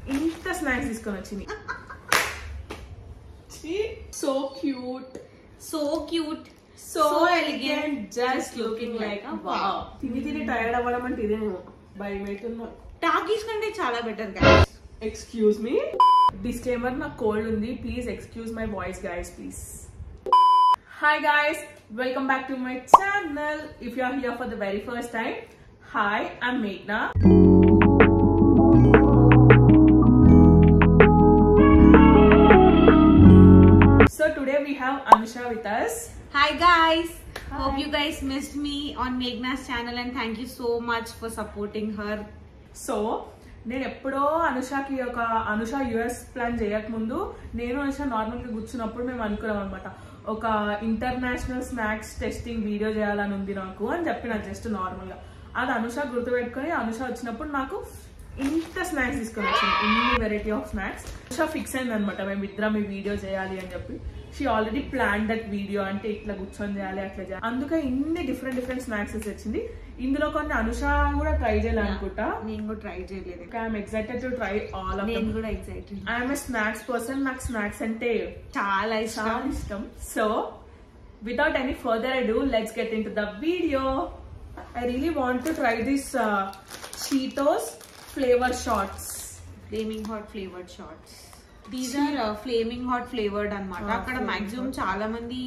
ఇంత స్నాక్స్ తీసుకొని వచ్చింది. So cute, so cute, so elegant, just looking like wow. తిని టైర్డ్ అవ్వడం అంటే ఇదేమో భయం అవుతున్నా. టాకీస్ కంటే చాలా better guys. Excuse me, disclaimer, నాకు కోల్డ్ ఉంది, please excuse my voice guys, please. Hi guys, welcome back to my channel. If you are here for the very first time, hi, I'm Meghna. So today we have Anusha with us. Hi guys. Hi. Hope you guys missed me on Meghna's channel and thank you so much for supporting her. So నేను ఎప్పుడో అనుషాకి Anusha US plan చేయకముందు నేను అనుష నార్మల్గా కూర్చున్నప్పుడు మేము అనుకున్నాం అనమాట, ఒక ఇంటర్నేషనల్ స్నాక్స్ టెస్టింగ్ వీడియో చేయాలని ఉంది నాకు అని చెప్పిన, జస్ట్ నార్మల్గా. అది అనుష గుర్తుపెట్టుకుని అనుష వచ్చినప్పుడు నాకు ఇంత స్నాక్స్ తీసుకొని వచ్చింది, ఇన్ని variety of snacks. Anusha fix అయింది అనమాట, మేము ఇద్దరం ఈ వీడియో చేయాలి అని చెప్పి. She already plan that video, అంటే ఇట్లా కూర్చొని చేయాలి అట్లా చేయాలి. అందుకే ఇన్ని డిఫరెంట్ స్నాక్స్ వచ్చింది. ఇందులో కొన్ని అనుష కూడా ట్రై చేయాలి అనుకుంటా. నేను కూడా ట్రై చేయలేదు. I'm excited to try all of them. నేను కూడా excited. I'm a snacks person, నాకు స్నాక్స్ అంటే చాలా ఇష్టం. So without any further ado, let's get into the video. I really want to try this Cheetos flavor shots, flaming hot flavored shots. These are flaming hot flavored అన్నమాట. అక్కడ maximum చాలా మంది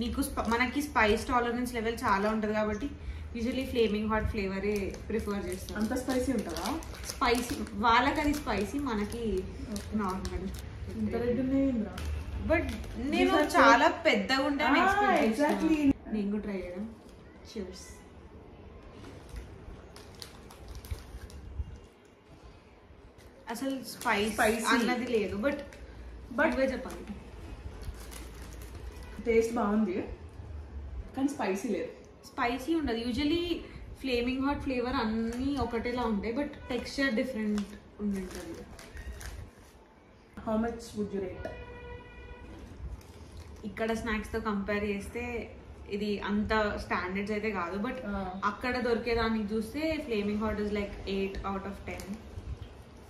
నీకు మనకి స్పైస్ టాలరెన్స్ లెవెల్ చాలా ఉంటది కాబట్టి usually Fleming hot ఫ్లేవరే prefer చేస్తాం. అంత స్పైసీ ఉంటుందా? స్పైసీ వాళ్ళకి అది స్పైసీ, మనకి నార్మల్. బట్ నేను చాలా పెద్దగా ఉంటాను ఎక్స్పెక్ట్ చేస్తాను. నేను కూడా ట్రై చేయడం. చియర్స్. అసలు స్పైస్ అన్నది లేదు, బట్ చెప్పాలి. టేస్ట్ బాగుంది కానీ స్పైసీ లేదు. స్పైసీ ఉండదు. యూజువల్లీ ఫ్లేమింగ్ హాట్ ఫ్లేవర్ అన్నీ ఒకటేలా ఉంటాయి, బట్ టెక్స్చర్ డిఫరెంట్ ఉంటుంది. How much would you rate? ఇక్కడ స్నాక్స్ తో కంపేర్ చేస్తే ఇది అంత స్టాండర్డ్స్ అయితే కాదు, బట్ అక్కడ దొరికేదానికి చూస్తే Fleming hot is like 8 out of 10.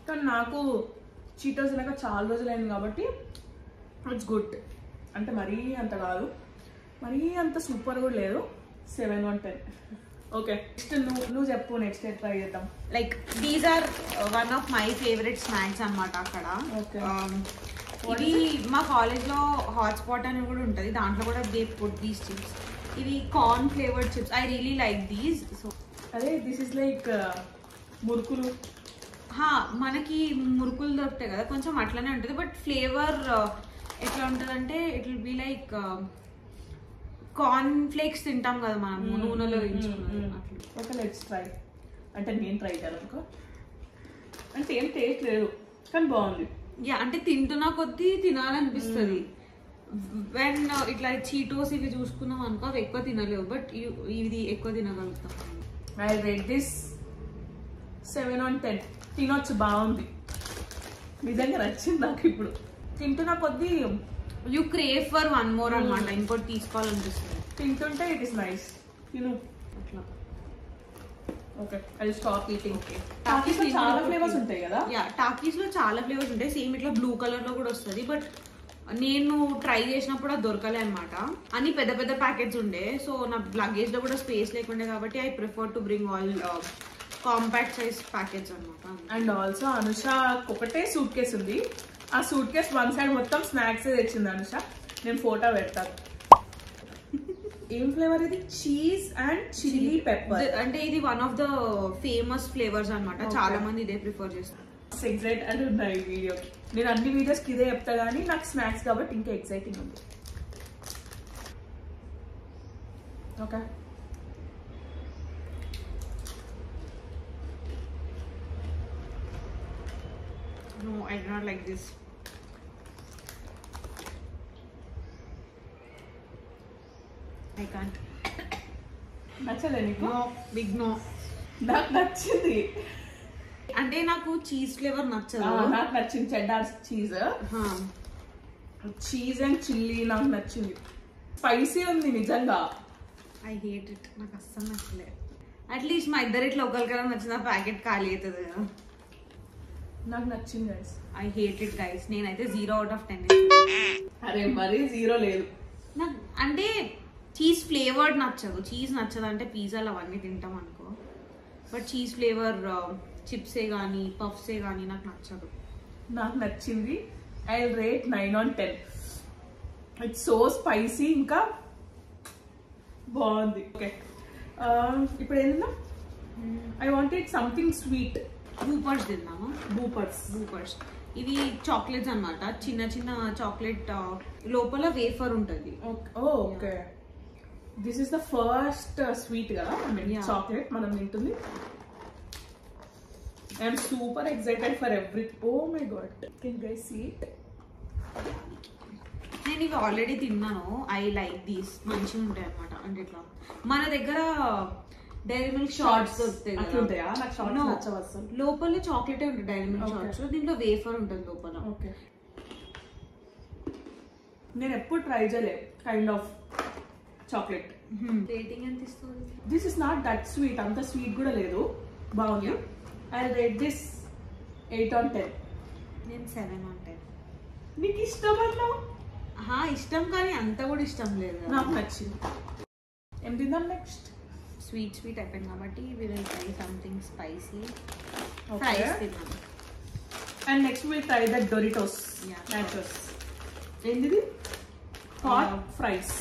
కానీ నాకు చీటోస్ తినక చాలా రోజులైంది కాబట్టి ఇట్స్ గుడ్. అంటే మరీ అంత కాదు, మరీ అంత సూపర్ కూడా లేదు. 7 on 10. ఓకే, నెక్స్ట్ నువ్వు చెప్పు, నెక్స్ట్ ట్రై చేద్దాం. Like these are one of my favourite snacks అన్నమాట అక్కడ. ఇది మా కాలేజ్ లో హాట్స్పాట్ అని కూడా ఉంటుంది, దాంట్లో కూడా దే పుట్ దీస్ చిప్స్. ఇవి corn flavoured chips. I really like these. So అదే దిస్ ఇస్ లైక్ మురుకులు. మనకి మురుకులు దొరుకుతాయి కదా, కొంచెం అట్లనే ఉంటుంది, బట్ ఫ్లేవర్ ఎట్లా ఉంటుంది అంటే it will be like corn flakes తింటాం కదా మనం నూనెలో వేయించుకున్నాం. Okay, let's try. అంటే నేను ట్రై చేయాలి అనుకో, అంటే ఏం టేస్ట్ లేదు కానీ బాగుంది. యా, అంటే తింటున్నా కొద్దీ తినాలనిపిస్తుంది. వెన్ ఇట్లా చీటోస్ ఇవి చూసుకున్నాం అనుకో, అవి ఎక్కువ తినలేవు, బట్ ఇది ఎక్కువ తినగలుగుతాం. I rate this 7 on 10. తినొచ్చు, బాగుంది, నిజంగా నచ్చింది నాకు. ఇప్పుడు తింటున్నా కొద్దీ you crave for one more అనమాట, ఇంకోటి తీసుకోవాలనిపిస్తుంది. తింటుంటే ఇట్ ఇస్ నైస్. తిను అట్లా. Okay, I stop eating. Talkies లో చాలా ఫ్లేవర్స్ ఉంటాయి కదా? యా, టాకీస్ లో చాలా ఫ్లేవర్స్ ఉంటాయి. సేమ్ ఇట్లా బ్లూ కలర్ లో కూడా వస్తుంది, బట్ నేను ట్రై చేసినప్పుడు అది దొరకలే అనమాట. అన్ని పెద్ద పెద్ద ప్యాకెట్స్ ఉండే, సో నా లగేజ్ లో కూడా స్పేస్ లేకుండే కాబట్టి I prefer to bring all compact size packets అనమాట. అండ్ ఆల్సో అనుష ఒకటే సూట్ కేస్ ఉంది, ఆ సూట్ కేస్ వన్ సైడ్ మొత్తం స్నాక్స్ తెచ్చింది అనుష. నేను ఫోటో పెడతాను. ఏం ఫ్లేవర్ ఇది? Cheese and chilli pepper. అంటే ఇది one of the famous flavours అనమాట, చాలా మంది ఇదే ప్రిఫర్ చేస్తారు. ఎక్సైట్ అండ్ ఉన్నాయి ఈ వీడియోకి. నేను అన్ని వీడియోస్కి ఇదే చెప్తా కానీ నాకు స్నాక్స్ కాబట్టి ఇంకా ఎక్సైటింగ్ ఉంది. Okay, No, I do not like this. I can't. నచ్చలే నీకు? No, big no. నాకు నచ్చింది. అంటే నాకు చీజ్ ఫ్లేవర్ నచ్చదు. నాకు నచ్చింది cheddar cheese. Cheese and chilli నాకు నచ్చింది. స్పైసీ ఉంది నిజంగా. I hate it. నాకు అస్సలు నచ్చలేదు. అట్లీస్ట్ మా ఇద్దరు ఇట్లా ఒకరికైనా నచ్చిన ప్యాకెట్ ఖాళీ అవుతుంది కదా. నాకు నచ్చింది guys. I hate it guys. నేనైతే 0 out of 10. అరే మరి 0 లేదు. నాకు అంటే చీజ్ ఫ్లేవర్డ్ నచ్చదు. చీజ్ నచ్చదు అంటే పిజ్జాలు అవన్నీ తింటాం అనుకో, బట్ చీజ్ ఫ్లేవర్ చిప్సే కానీ పఫ్సే కానీ నాకు నచ్చదు. నాకు నచ్చింది. I rate 9 on 10. It's so spicy, ఇంకా బాగుంది. ఓకే ఇప్పుడు ఏంటన్నా ఐ వాంటెడ్ సంథింగ్ స్వీట్. బూపర్స్ తిందామా? బూపర్స్ ఇవి చాక్లెట్స్ అన్నమాట. చిన్న చిన్న చాక్లెట్ లోపల వేఫర్ ఉంటుంది. Okay this is the first sweet కదా, చాక్లెట్ మనం తింటుంది. I am super excited for every. Oh my God, can you guys see it? నేను ఇవి ఆల్రెడీ తిన్నాను. I like these. మంచిగా ఉంటాయి అన్నమాట. అంటే ఇట్లా మన దగ్గర డైరీ మిల్క్ షార్ట్స్ దొరుకుతాయి కదా, లోపల చాక్లెట్ ఉంటుంది డైరీ మిల్క్ షార్ట్స్. దీంట్లో వేఫర్ ఉంటుంది లోపల. ఓకే నేను ఎప్పుడు ట్రై చేయలేదు కైండ్ ఆఫ్ చాక్లెట్. రేటింగ్ ఎంత ఇస్తుంది? This is not that sweet, అంత స్వీట్ కూడా లేదు. బాగుంది. I rate this 8 on 10. నేను 7 on 10. నీకు ఇష్టం అన్నావు? ఇష్టం, కానీ అంత కూడా ఇష్టం లేదు. నాకు నచ్చింది. ఏం తిందాం నెక్స్ట్? స్వీట్ అయిపోయింది కాబట్టి we will try something spicy. Fries తిన్నాం. And next we'll try the Doritos nachos. ఏంటిది? Hot fries.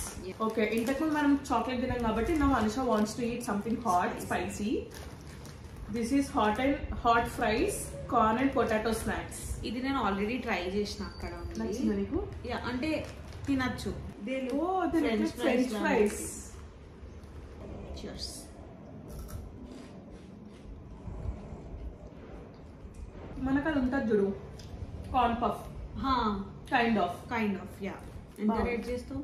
ఓకే ఇంతకుముందు మనం చాక్లెట్ తిన్నాం కాబట్టి now Anusha wants to eat something hot, spicy. This is hot fries, corn and potato snacks. ఇది నేను already try చేసిన అక్కడ. నచ్చిందా నీకు? అంటే తినచ్చు. French fries. Cheers. మనకు అది ఉంటుంది చూడు, corn puff kind of yeah. ఎంత రేట్ చేస్తావు?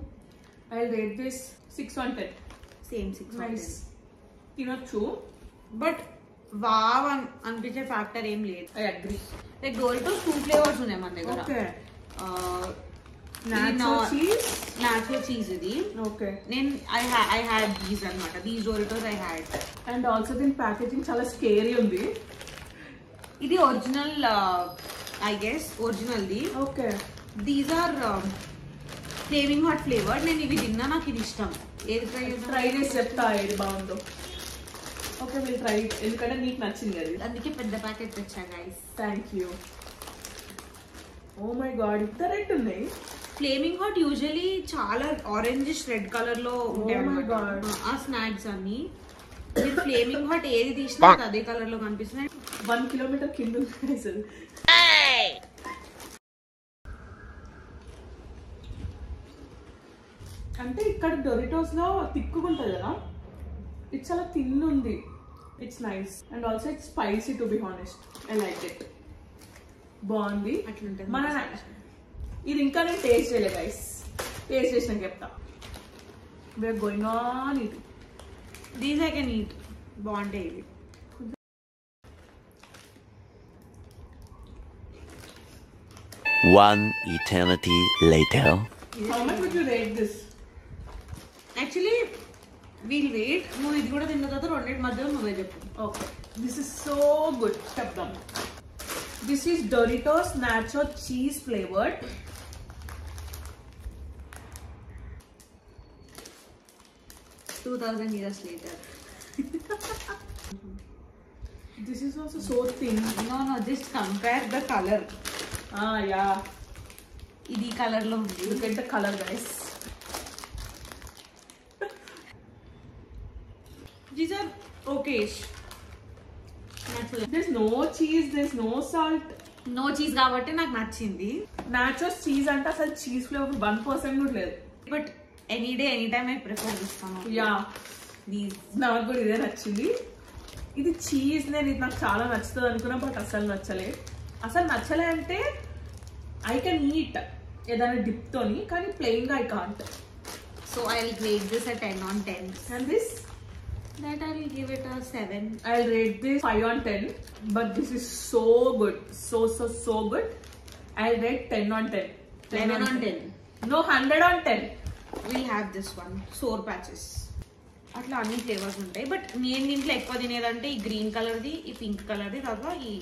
I rate this 6 on 10. Same 6 on 10. తినొచ్చు, బట్ వావ్ అనిపించే ఫ్యాక్టర్ ఏం లేదు. I agree. Like Doritos 2 flavours ఉన్నాయి మన దగ్గర. ఓకే నాచో చీజ్ ఇది. ఓకే నేను ఐ హ్యాడ్ దీస్ అన్నమాట. These Doritos I had. And also దీని ప్యాకేజింగ్ చాలా స్కేరీ ఉంది. ఇది ఒరిజినల్ ఐ గెస్ ఒరిజినల్ది. Okay these are flaming hot flavour. నేను ఇవి తిన్నా, నాకు ఇది ఇష్టం. ఏది ట్రై చేసి చెప్తా ఏది బాగుందో. ఓకే విల్ ట్రై ఇట్, ఎందుకంటే నీకు నచ్చింది అది, అందుకే పెద్ద ప్యాకెట్ తెచ్చా guys. Thank you. Oh my God, ఇంత రెడ్ ఉన్నాయి. ఫ్లేమింగ్ హాట్ యూజువల్లీ చాలా ఆరెంజ్ రెడ్ కలర్ లో ఉంటాయి ఆ స్నాక్స్ అన్ని. మీరు ఫ్లేమింగ్ హాట్ ఏది తీసినా అదే కలర్ లో కనిపిస్తున్నాయి. 1 kilometer కింద అసలు. అంటే ఇక్కడ డొరిటోస్ లో తిక్కుకుంటుంది కదా, ఇది చాలా థిన్ ఉంది. It's nice and also it's spicy to be honest. I like it. బాగుంది. అట్లుంటుంది మన ఇది ఇంకా నేను టేస్ట్ చేయలేదు గైస్. టేస్ట్ చేసినాక చెప్తా. We are going on it. These I can eat. బాగుంటాయి ఇవి. One eternity later. How much would you rate this? Actually, we'll wait. నువ్వు ఇది కూడా తిన్న తర్వాత రెండింటి మధ్యలో నువ్వే చెప్పు. Okay. This is so good. చెప్దాం. This is Doritos Nacho Cheese flavored. $2,000 years later. This is also so thin. No, just compare the color. Yeah. ఇది కలర్ లో ఉంది. Look at the color, guys. These are okay-ish. There's no cheese, there's no salt. No cheese కాబట్టి నాకు నచ్చింది. Nachos cheese అంటే అసలు cheese flavour 1% కూడా లేదు. But any day any time I prefer చేస్తాను. యా, దీస్ నాకు కూడా ఇదే నచ్చింది. ఇది చీజ్ నేను ఇది నాకు చాలా నచ్చుతుంది అనుకున్నా, బట్ అసలు నచ్చలే అంటే ఐ కెన్ ఈట్ ఏదైనా డిప్ తోని, కానీ ప్లెయిన్ గా I can't. So I will rate this at 10 on 10. And this that I will give it a 7. I'll rate this 5 on 10, but this is so good, so good. I'll rate 10 on 10. 11 on 10. No, 100 on 10. We'll have this one, sour patches. అట్లా అన్ని flavours ఉంటాయి. But నేను దీంట్లో ఎక్కువ తినేదంటే ఈ green కలర్ది, ఈ pink కలర్ది, తర్వాత ఈ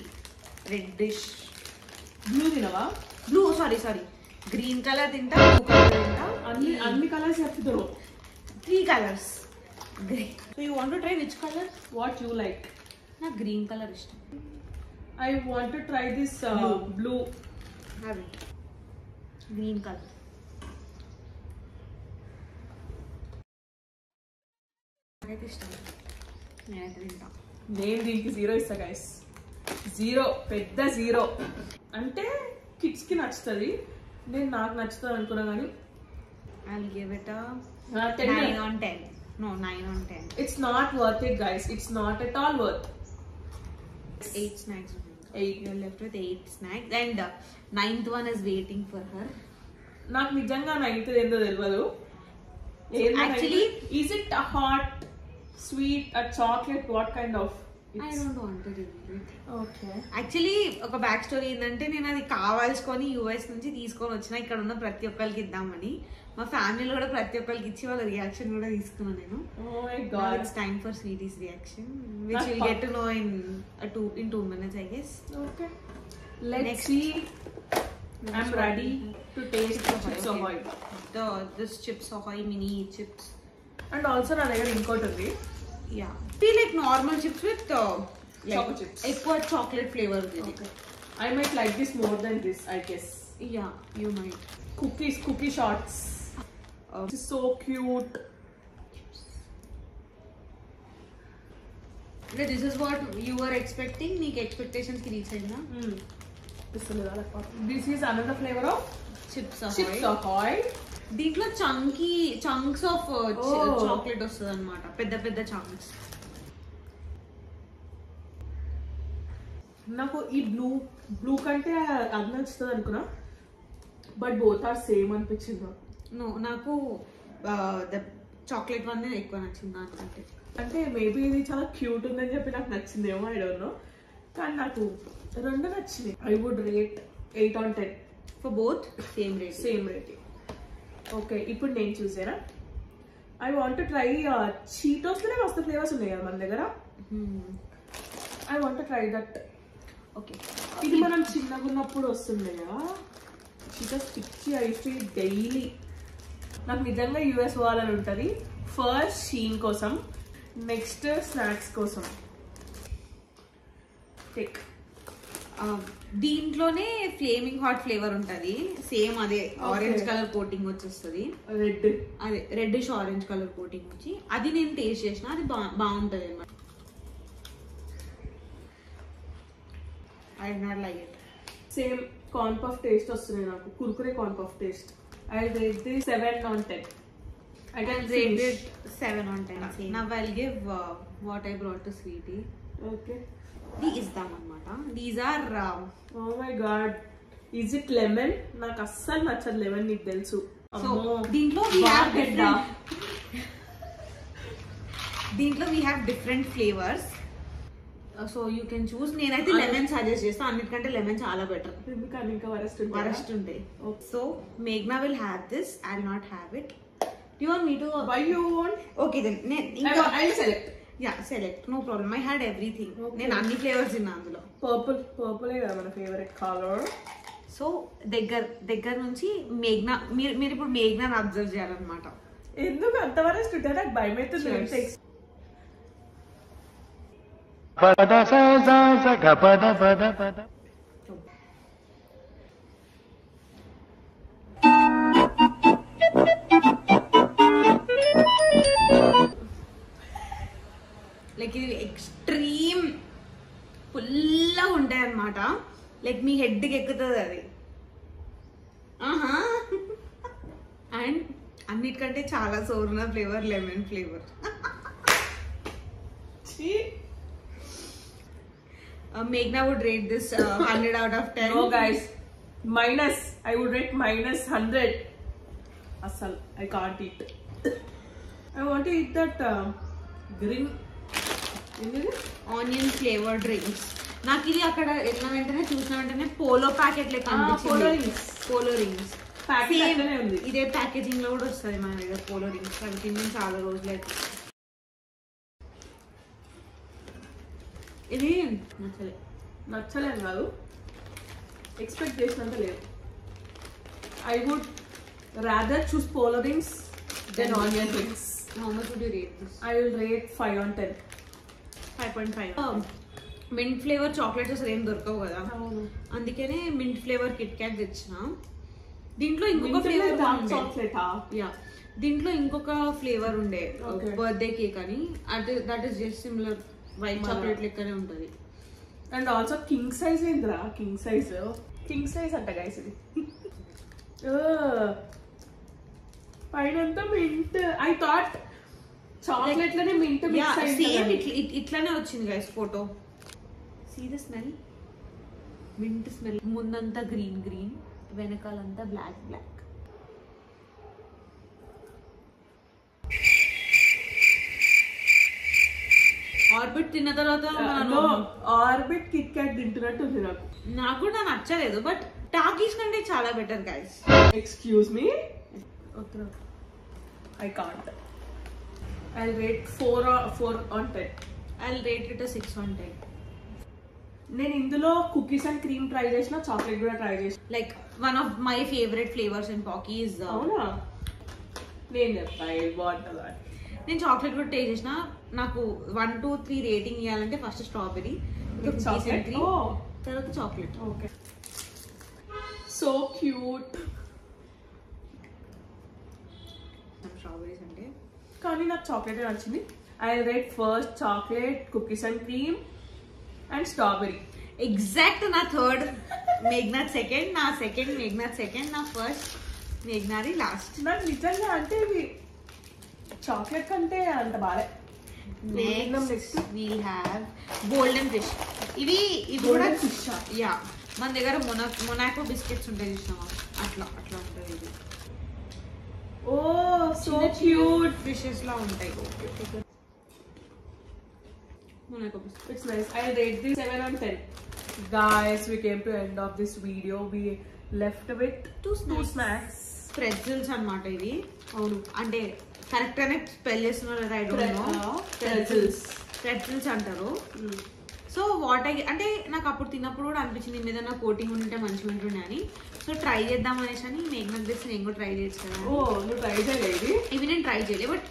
రెడ్డిష్ బ్లూ తినవా? బ్లూ సారీ గ్రీన్ కలర్ తింటా, బ్లూ కలర్ తింటా, అన్ని కలర్స్ చెప్తారు. 3 colours. So you want to try which colour? What you like? నాకు గ్రీన్ కలర్ ఇష్టం. I want to try this blue. Have it. Green colour. నాకైతే ఇష్టం. నేనైతే తింటా. నేను దీనికి 0 ఇస్తా గైస్. 0, పెద్ద 0. అంటే కిడ్స్ కి నచ్చుతుంది, నేను నాకు నచ్చుతుంది అనుకున్నా కానీ I'll give it a 10. 9 on 10. No, 9 on 10. It's not worth it guys. It's not at all worth. 8 snacks. 8. You're left with 8 snacks and 9th one is waiting for her. నాకు నిజంగా 9th ఏందో తెలియదు. Actually, is it a hot, sweet, a chocolate? What kind of? I don't want to reveal it. Okay. Actually ఒక back story ఏంటంటే నేను అది కావాల్సుకొని US నుంచి తీసుకొని వచ్చిన ఇక్కడ ఉన్న ప్రతి ఒక్కరికి ఇద్దామని. మా ఫ్యామిలీలో కూడా ప్రతి ఒక్కరికి ఇచ్చి వాళ్ళ రియాక్షన్ కూడా తీసుకున్నాను నేను. Oh my god. It's time for Sweetie's reaction, which That's we'll fun. get to know in 2 minutes, I guess. Okay. Let's Next. see. I'm ready to taste Chips Ahoy. This Chips Ahoy mini chips. And also నా దగ్గర ఇంకోటి ఉంది. Yeah. Feel like normal chips with Choco chips. ఎక్కువ chocolate flavor. Okay. I might like this more than this, I guess. Yeah, you might. Cookie shots. This is so cute. This is what you were expecting. Neek expectations ki reach ayinda. This is another flavor of Chips Ahoy. Chips Ahoy. దీంట్లో chunks of chocolate వస్తుంది అనమాట, పెద్ద chunks. నాకు ఈ blue కంటే అది నచ్చుతుంది అనుకున్నా, బట్ బోత్ ఆర్ సేమ్ అనిపించింది. నో, నాకు ద చాక్లెట్ వన్ ఎక్కువ నచ్చింది నాకంటే. అంటే మేబీ ఇది చాలా క్యూట్ ఉందని చెప్పి నాకు నచ్చిందేమో, ఐ డోంట్ నో. కానీ నాకు రెండు నచ్చింది. I would rate 8 on 10. For both same rating. Okay, ఇప్పుడు నేను చూసారా. ఐ వాంట్ టు ట్రై చీటోస్లోనే మస్తు ఫ్లేవర్స్ ఉన్నాయి కదా మన దగ్గర. I want to try that. Okay, ఇది మనం చిన్నగా ఉన్నప్పుడు వస్తుండే కదా చీటోస్, పిచ్చి ఐస్ డైలీ. నాకు నిజంగా యూఎస్ పోవాలని ఉంటుంది. ఫస్ట్ షీన్ కోసం, నెక్స్ట్ స్నాక్స్ కోసం. టేక్. దీంట్లోనే ఫ్లేమింగ్ హాట్ ఫ్లేవర్ ఉంటది, సేమ్ అదే ఆరెంజ్ కలర్ కోటింగ్ వచ్చేస్తుంది. అదే రెడ్డిష్ ఆరెంజ్ కలర్ కోటింగ్ వచ్చి, అది నేను టేస్ట్ చేసిన, అది బాగుంటది అన్నమాట. I did not like it. Same corn puff taste వస్తుంది నాకు, Kurkure corn puff taste. I rate this 7 on 10. I can rate it 7 on 10. Now I'll give what I brought to Sweetie. Okay. These are oh my god, is it lemon? నాకు అస్సలు నచ్చదు lemon, నీకు తెలుసు. So దీంట్లో we have different flavors, so you can choose. నేనైతే lemon suggest చేస్తా, అన్నిటికంటే lemon చాలా బెటర్. ఎందుకని ఇంకా వరస్ట్ ఉంటాయి. So Meghna will have this, I'll not have it. Do you want me to? Why you want? Okay then. I'll select. Yeah, select. No problem. I had everything. నేను అన్ని flavours తిన్నా అందులో. Purple కదా మన favourite colour. So దగ్గర నుంచి మేఘ్నా, మీరు ఇప్పుడు మేఘ్నాని అబ్జర్వ్ చేయాలన్నమాట. ఎందుకు అంత వరస్ట్ ఉంటే నాకు భయం అవుతుంది. లైక్ ఇది ఎక్స్ట్రీమ్ ఫుల్గా ఉంటాయి అన్నమాట. లైక్ మీ హెడ్కి ఎక్కుతుంది అది. అండ్ అన్నిటికంటే చాలా సోరున flavour lemon flavour. Meghna would rate this 100 out of 10. No guys, minus. I would rate minus 100. Asal, I can't eat. I want to eat that green onion flavour drinks. నాకు ఇది అక్కడ వెళ్ళిన వెంటనే చూసిన వెంటనే పోలో ప్యాకెట్ లెక్క అనిపించింది. Polo rings ఇదే ప్యాకేజింగ్ లో కూడా వస్తుంది మన దగ్గర పోలో రింగ్స్. అవి తిని చాలా రోజులు అవుతుంది. ఇది నచ్చలే. నచ్చలేం కాదు, ఎక్స్పెక్ట్ చేసినంత లేదు. I would rather choose polo rings than onion rings. How much would you rate this? I will rate 5 on 10. 5.5. Mint flavour chocolates అసలు ఏం దొరకవు కదా, అందుకనే మింట్ ఫ్లేవర్ కిట్ క్యాట్ తెచ్చిన. దీంట్లో ఇంకొక ఫ్లేవర్ చాక్లెట్. యా, దీంట్లో ఇంకొక ఫ్లేవర్ ఉండే బర్త్డే కేక్ అని, that is just similar white chocolate లెక్కనే ఉంటది. అండ్ ఆల్సో కింగ్ సైజ్ ఏంద్రా, కింగ్ సైజ్ అంట గైస్ ఇది. పైనంతా మింట్. ఐ థాట్ చాక్లెట్ లోనే మింట్ మిక్స్ అయింది. సేమ్ ఇట్లానే వచ్చింది guys photo. See the smell, mint smell. ముందంతా గ్రీన్ గ్రీన్, వెనకాలంతా బ్లాక్ బ్లాక్. ఆర్బిట్ తిన్న తర్వాత ఆర్బిట్ కిట్ క్యాట్ తింటున్నట్టు ఉంది నాకు కూడా నచ్చలేదు, బట్ టాకీస్ కంటే చాలా better guys. Excuse me, I can't. I'll rate 4 on 10. I'll rate it a 6 on 10. నేను ఇందులో కుకీస్ అండ్ క్రీమ్ ట్రై చేసిన, చాక్లెట్ కూడా ట్రై చేసిన. Like one of my favourite flavours in Pocky is. అవునా, నేను చెప్తా బాగుంటుందా. నేను చాక్లెట్ కూడా టేస్ట్ చేసిన. నాకు 1, 2, 3 రేటింగ్ ఇవ్వాలంటే ఫస్ట్ స్ట్రాబెరీ, తర్వాత chocolate. Okay, so cute. Strawberries అంటే కానీ నాకు చాక్లెట్ నచ్చింది. I rate first chocolate, cookies and cream and strawberry. Exact నా థర్డ్, మేఘ్నాథ్ సెకండ్, నా సెకండ్ మేఘ్నాథ్ సెకండ్, నా ఫస్ట్ మేఘ్నాది లాస్ట్. నాకు నిజంగా అంటే ఇది చాక్లెట్ కంటే అంత బాగా. Next we'll have golden fish. ఇవి కూడా ఫిష్. యా, మన దగ్గర మొనాకో బిస్కెట్స్ ఉంటాయి చూసినామా, అట్లా ఉంటుంది ఇది. ఓ సో క్యూట్, ఫిషెస్ లా ఉంటాయి. Monaco biscuit, it's nice. I rate this 7 on 10. Guys, we came to end of this video. We left with two snacks. ప్రెట్జిల్స్ అన్నమాట ఇవి. అవును, అంటే కరెక్ట్ గానే స్పెల్ చేస్తున్నారు కదా, ఐ డోంట్ నో. ప్రెట్జిల్స్ అంటారు. సో వాట్ అంటే నాకు అప్పుడు తిన్నప్పుడు కూడా అనిపించింది మీద నా కోటింగ్ ఉంటే మంచిగా ఉంటుండే అని. సో ట్రై చేద్దాం అనేసి అని మేఘ్నాథ్ తెచ్చి నేను కూడా ట్రై చేసి కదా. నువ్వు ట్రై చేయలేదు ఇవి? నేను ట్రై చేయలేదు, బట్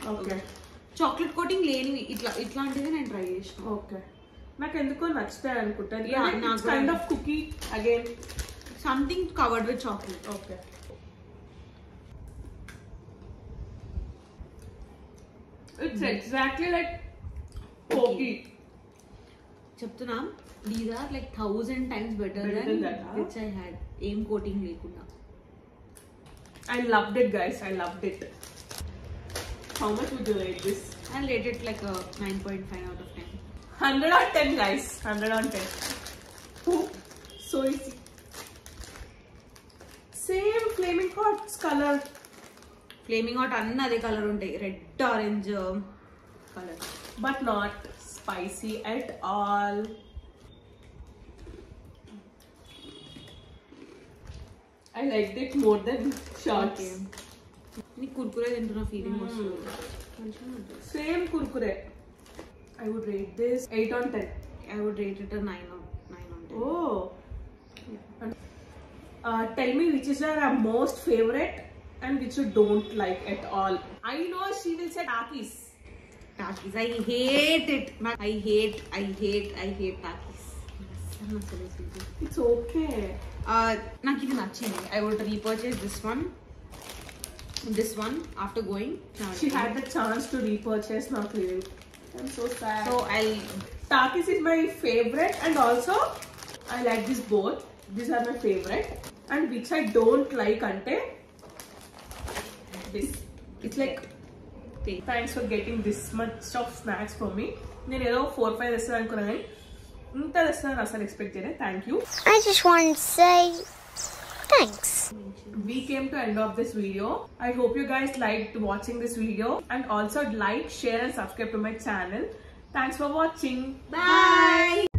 చాక్లెట్ కోటింగ్ లేనివి ఇట్లాంటివి నేను ట్రై చేసిన. ఓకే, నాకు ఎందుకో నచ్చుతాయి అనుకుంటాను. Kind of cookie again, something covered with chocolate. Okay, it's exactly like cookie. చెప్తున్నా, these are like 1000 times better than which I had. ఏం కోటింగ్ లేకుండా. I loved it guys, I loved it. How much would you rate this? I'll rate it like a 9.5 out of 10. 100 on 10 guys, 100 on 10. So easy. Same flaming hot's color. Flaming hot అన్నీ అదే colour ఉంటాయి, red orange colour, but not spicy at all. I liked it more than shots. నీ కుర్కురే తింటున్న feeling వస్తుంది. Same kurkure. I would rate this 8 on 10. I would rate it a 9 on 10. Oh. Tell me which is your most favorite and which you don't like at all. I know she will say Takis. Takis, I hate it. I hate Takis. It's okay. నాకు ఇది నచ్చింది. I would repurchase this one after going. She had the chance to repurchase, not really. I'm so sad. So Takis is my favorite, and also I like this both. These are my favorite. And which I don't like ante this. It's like, thanks for getting this much of snacks for me. నేను ఏదో 4-5 తెస్తాను అనుకున్నా కానీ ఇంత తెస్తాను అసలు expect చేయలేదు. Thank you. I just want to say thanks. We came to end of this video. I hope you guys liked watching this video, and also like, share and subscribe to my channel. Thanks for watching. Bye.